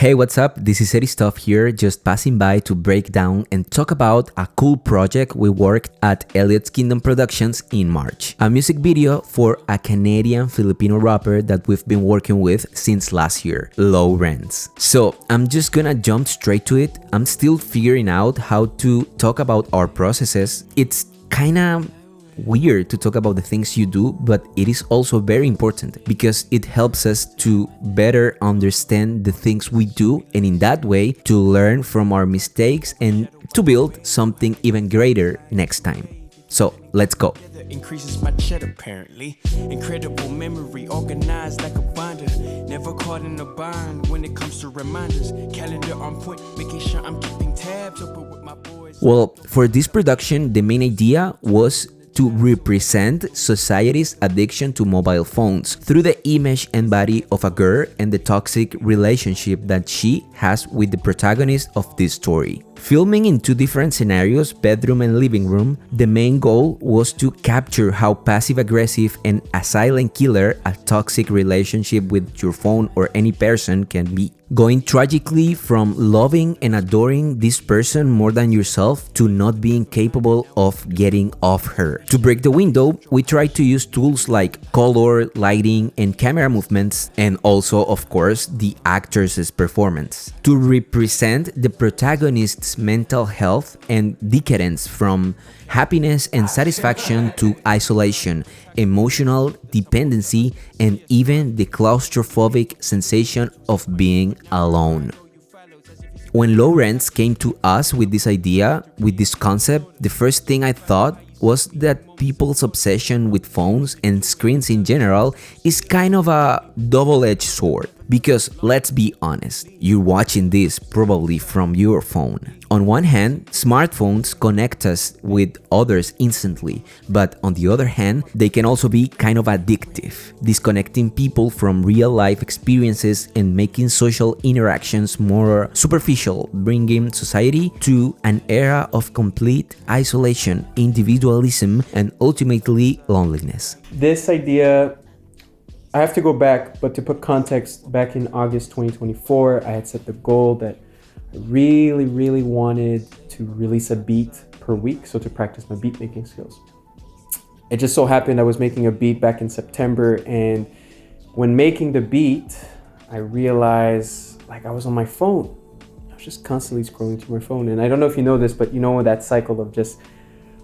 Hey, what's up? This is Eddie Stuff here, just passing by to break down and talk about a cool project we worked at Elliot's Kingdom Productions in March. A music video for a Canadian Filipino rapper that we've been working with since last year, Lorenz. So I'm just gonna jump straight to it. I'm still figuring out how to talk about our processes. It's kinda weird to talk about the things you do, but it is also very important because it helps us to better understand the things we do, and in that way to learn from our mistakes and to build something even greater next time. So let's go. Increases my chat apparently. Incredible memory, organized like a binder. Never caught in a bind when it comes to reminders. Calendar on point, making sure I'm keeping tabs open with my boys. Well, for this production, the main idea was to represent society's addiction to mobile phones through the image and body of a girl and the toxic relationship that she has with the protagonist of this story. Filming in two different scenarios, bedroom and living room, the main goal was to capture how passive-aggressive and a silent killer a toxic relationship with your phone or any person can be. Going tragically from loving and adoring this person more than yourself to not being capable of getting off her. To break the window, we tried to use tools like color, lighting, and camera movements, and also, of course, the actor's performance. To represent the protagonist's mental health and decadence from happiness and satisfaction to isolation, emotional dependency, and even the claustrophobic sensation of being alone. When Lorenz came to us with this idea, with this concept, the first thing I thought was that people's obsession with phones and screens in general is kind of a double-edged sword. Because let's be honest, you're watching this probably from your phone. On one hand, smartphones connect us with others instantly, but on the other hand, they can also be kind of addictive, disconnecting people from real-life experiences and making social interactions more superficial, bringing society to an era of complete isolation, individualism, and ultimately loneliness. This idea, I have to go back, but to put context, back in August 2024, I had set the goal that I really wanted to release a beat per week, so to practice my beat making skills. It just so happened I was making a beat back in September, and when making the beat, I realized I was on my phone. I was just constantly scrolling through my phone, and I don't know if you know this, but you know that cycle of just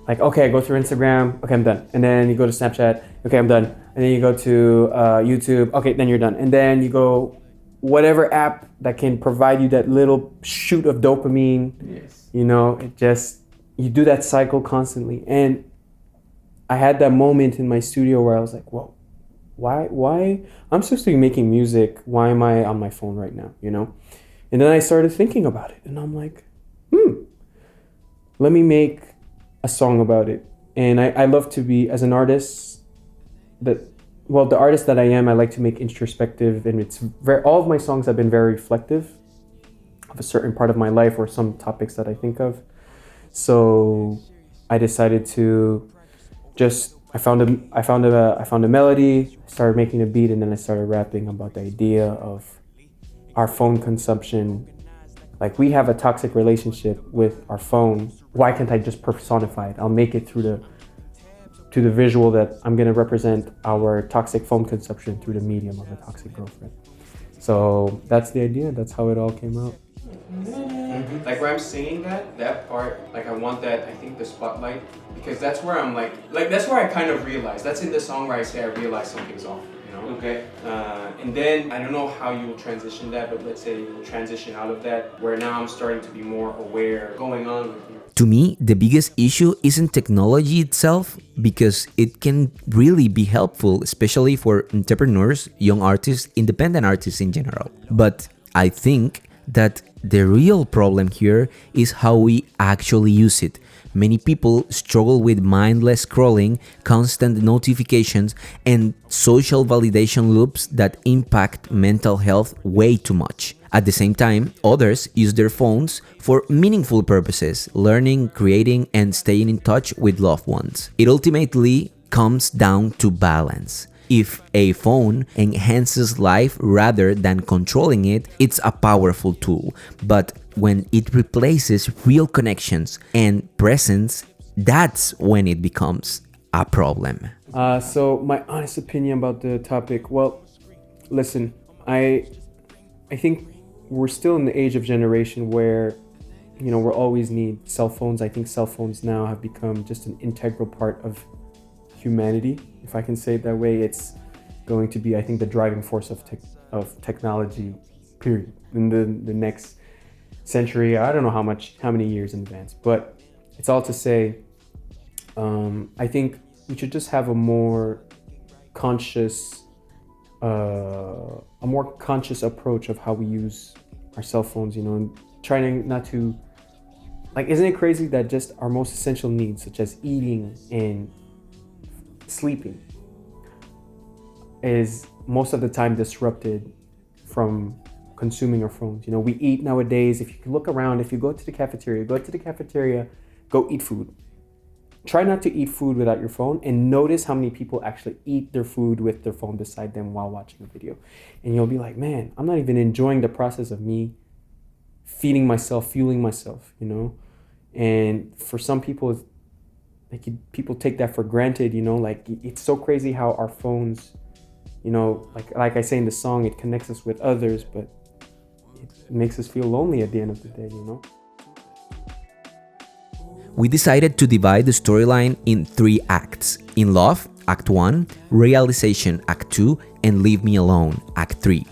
okay, I go through Instagram, okay, I'm done. And then you go to Snapchat, okay, I'm done. And then you go to YouTube, okay, then you're done. And then you go whatever app that can provide you that little shoot of dopamine. Yes. You do that cycle constantly. And I had that moment in my studio where I was like, whoa, why? I'm supposed to be making music. Why am I on my phone right now, And then I started thinking about it. And I'm like, let me make a song about it. And I love to be, as an artist, the artist that I am, I like to make introspective, and all of my songs have been very reflective of a certain part of my life or some topics that I think of. So I decided to I found a melody, started making a beat, and then I started rapping about the idea of our phone consumption. We have a toxic relationship with our phone. Why can't I just personify it? I'll make it through the visual that I'm gonna represent our toxic phone consumption through the medium of a toxic girlfriend. So that's the idea. That's how it all came out. Where I'm singing that part, I want that, I think, the spotlight, because that's where I'm that's where I kind of realize. That's in the song where I say I realize something's off. Okay. And then I don't know how you will transition that, but let's say you will transition out of that, where now I'm starting to be more aware going on with you. To me, the biggest issue isn't technology itself, because it can really be helpful, especially for entrepreneurs, young artists, independent artists in general. But I think that the real problem here is how we actually use it. Many people struggle with mindless scrolling, constant notifications, and social validation loops that impact mental health way too much. At the same time, others use their phones for meaningful purposes, learning, creating, and staying in touch with loved ones. It ultimately comes down to balance. If a phone enhances life rather than controlling it, it's a powerful tool. But when it replaces real connections and presence, that's when it becomes a problem. So my honest opinion about the topic, well, listen, I think we're still in the age of generation where, we'll always need cell phones. I think cell phones now have become just an integral part of humanity, if I can say it that way. It's going to be, I think, the driving force of technology, period, in the next century. I don't know how many years in advance, but it's all to say, I think we should just have a more conscious approach of how we use our cell phones, and trying not to, isn't it crazy that just our most essential needs, such as eating and sleeping, is most of the time disrupted from consuming our phones. We eat nowadays. If you look around, if you go to the cafeteria, go eat food. Try not to eat food without your phone, and notice how many people actually eat their food with their phone beside them while watching a video. And you'll be like, man, I'm not even enjoying the process of me feeding myself, fueling myself, And for some people, people take that for granted, it's so crazy how our phones, like I say in the song, it connects us with others, but it makes us feel lonely at the end of the day, We decided to divide the storyline in 3 acts: In Love, Act 1, Realization, Act 2, and Leave Me Alone, Act 3.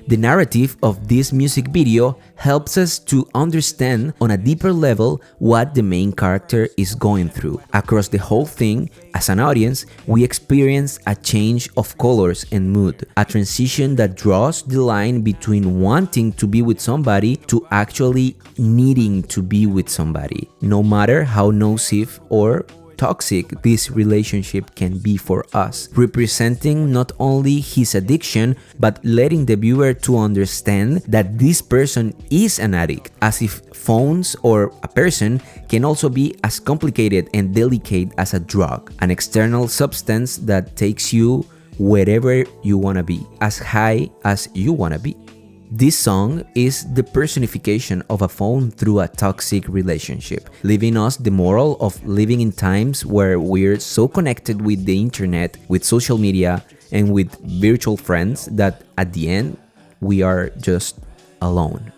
The narrative of this music video helps us to understand on a deeper level what the main character is going through. Across the whole thing, as an audience, we experience a change of colors and mood, a transition that draws the line between wanting to be with somebody to actually needing to be with somebody, no matter how nocive or toxic this relationship can be for us, representing not only his addiction, but letting the viewer to understand that this person is an addict, as if phones or a person can also be as complicated and delicate as a drug, an external substance that takes you wherever you want to be, as high as you want to be. This song is the personification of a phone through a toxic relationship, leaving us the moral of living in times where we're so connected with the internet, with social media, and with virtual friends that at the end, we are just alone.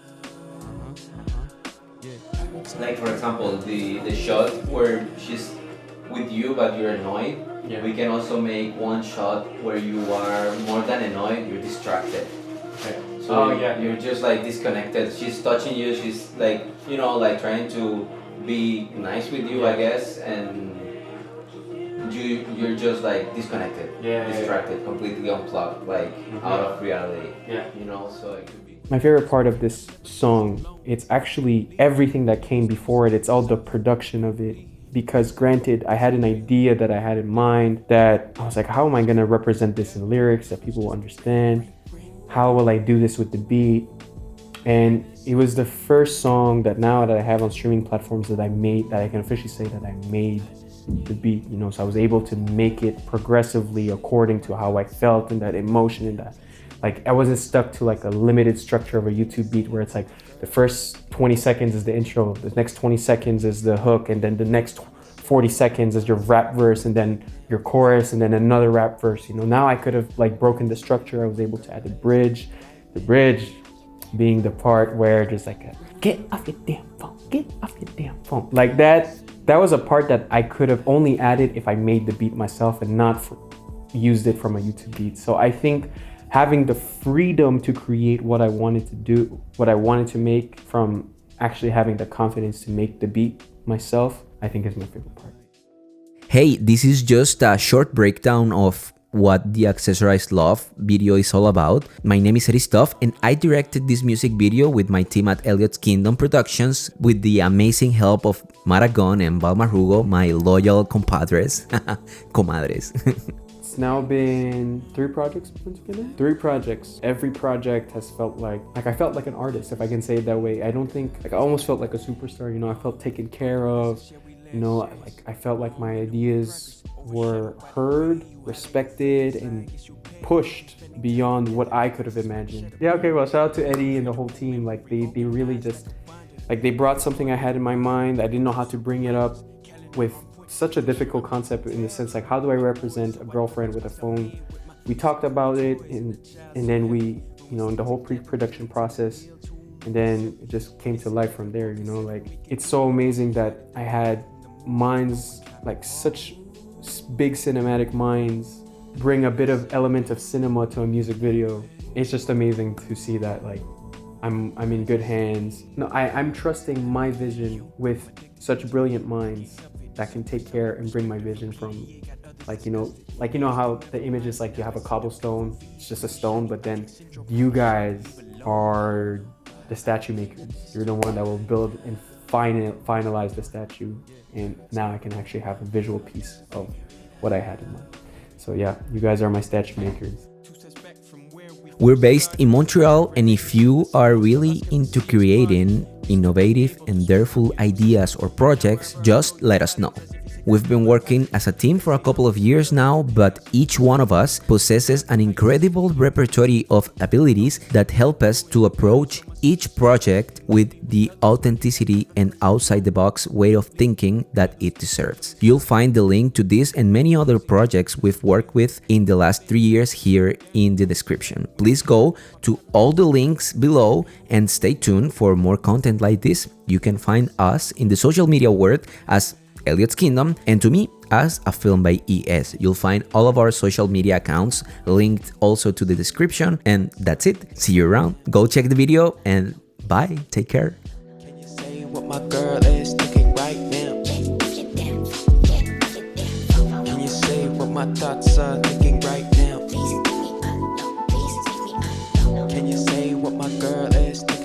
Like, for example, the shot where she's with you but you're annoyed. Yeah. We can also make one shot where you are more than annoyed, you're distracted. Okay. So you're just like disconnected. She's touching you. She's like, trying to be nice with you, I guess, and you're just like disconnected, distracted, completely unplugged, like out of reality. Yeah. So it could be. My favorite part of this song, it's actually everything that came before it. It's all the production of it. Because granted, I had an idea that I had in mind that I was like, how am I gonna represent this in lyrics that people will understand? How will I do this with the beat? And it was the first song that now that I have on streaming platforms that I made, that I can officially say that I made the beat, so I was able to make it progressively according to how I felt and that emotion and that, I wasn't stuck to a limited structure of a YouTube beat where it's like the first 20 seconds is the intro, the next 20 seconds is the hook, and then the next 40 seconds is your rap verse, and then your chorus, and then another rap verse. Now I could have broken the structure. I was able to add the bridge being the part where just get off your damn phone, get off your damn phone. Like that was a part that I could have only added if I made the beat myself and not used it from a YouTube beat. So I think having the freedom to create what I wanted to do, what I wanted to make, from actually having the confidence to make the beat myself, I think is my favorite part. Hey, this is just a short breakdown of what the Accessorized Love video is all about. My name is Christoph, and I directed this music video with my team at Elliot's Kingdom Productions with the amazing help of Maragon and Balmarugo, my loyal compadres. Comadres. It's now been 3 projects put together. 3 projects. Every project has felt like I felt like an artist, if I can say it that way. I don't think, I almost felt like a superstar, I felt taken care of. I felt like my ideas were heard, respected, and pushed beyond what I could have imagined. Yeah, okay, well, shout out to Eddie and the whole team. Like, they really just, like, they brought something I had in my mind. I didn't know how to bring it up with such a difficult concept, in the sense, like, how do I represent a girlfriend with a phone? We talked about it, and then we, you know, in the whole pre-production process, and then it just came to life from there, you know. Like, it's so amazing that I had minds, like such big cinematic minds, bring a bit of element of cinema to a music video. It's just amazing to see that, like, I'm in good hands. No, I'm trusting my vision with such brilliant minds that can take care and bring my vision from, like, you know how the image is, like, you have a cobblestone, it's just a stone, but then you guys are the statue makers. You're the one that will build and finalize the statue, and now I can actually have a visual piece of what I had in mind. So yeah, you guys are my statue makers. We're based in Montreal, and if you are really into creating innovative and darefull ideas or projects, just let us know. We've been working as a team for a couple of years now, but each one of us possesses an incredible repertoire of abilities that help us to approach each project with the authenticity and outside-the-box way of thinking that it deserves. You'll find the link to this and many other projects we've worked with in the last 3 years here in the description. Please go to all the links below and stay tuned for more content like this. You can find us in the social media world as Elliot's Kingdom, and to me as A Film by ES. You'll find all of our social media accounts linked also to the description, and that's it. See you around. Go check the video, and bye. Take care. Can you say what my girl is thinking right now? Can you say what my thoughts are thinking right now? Can you say what my girl is thinking?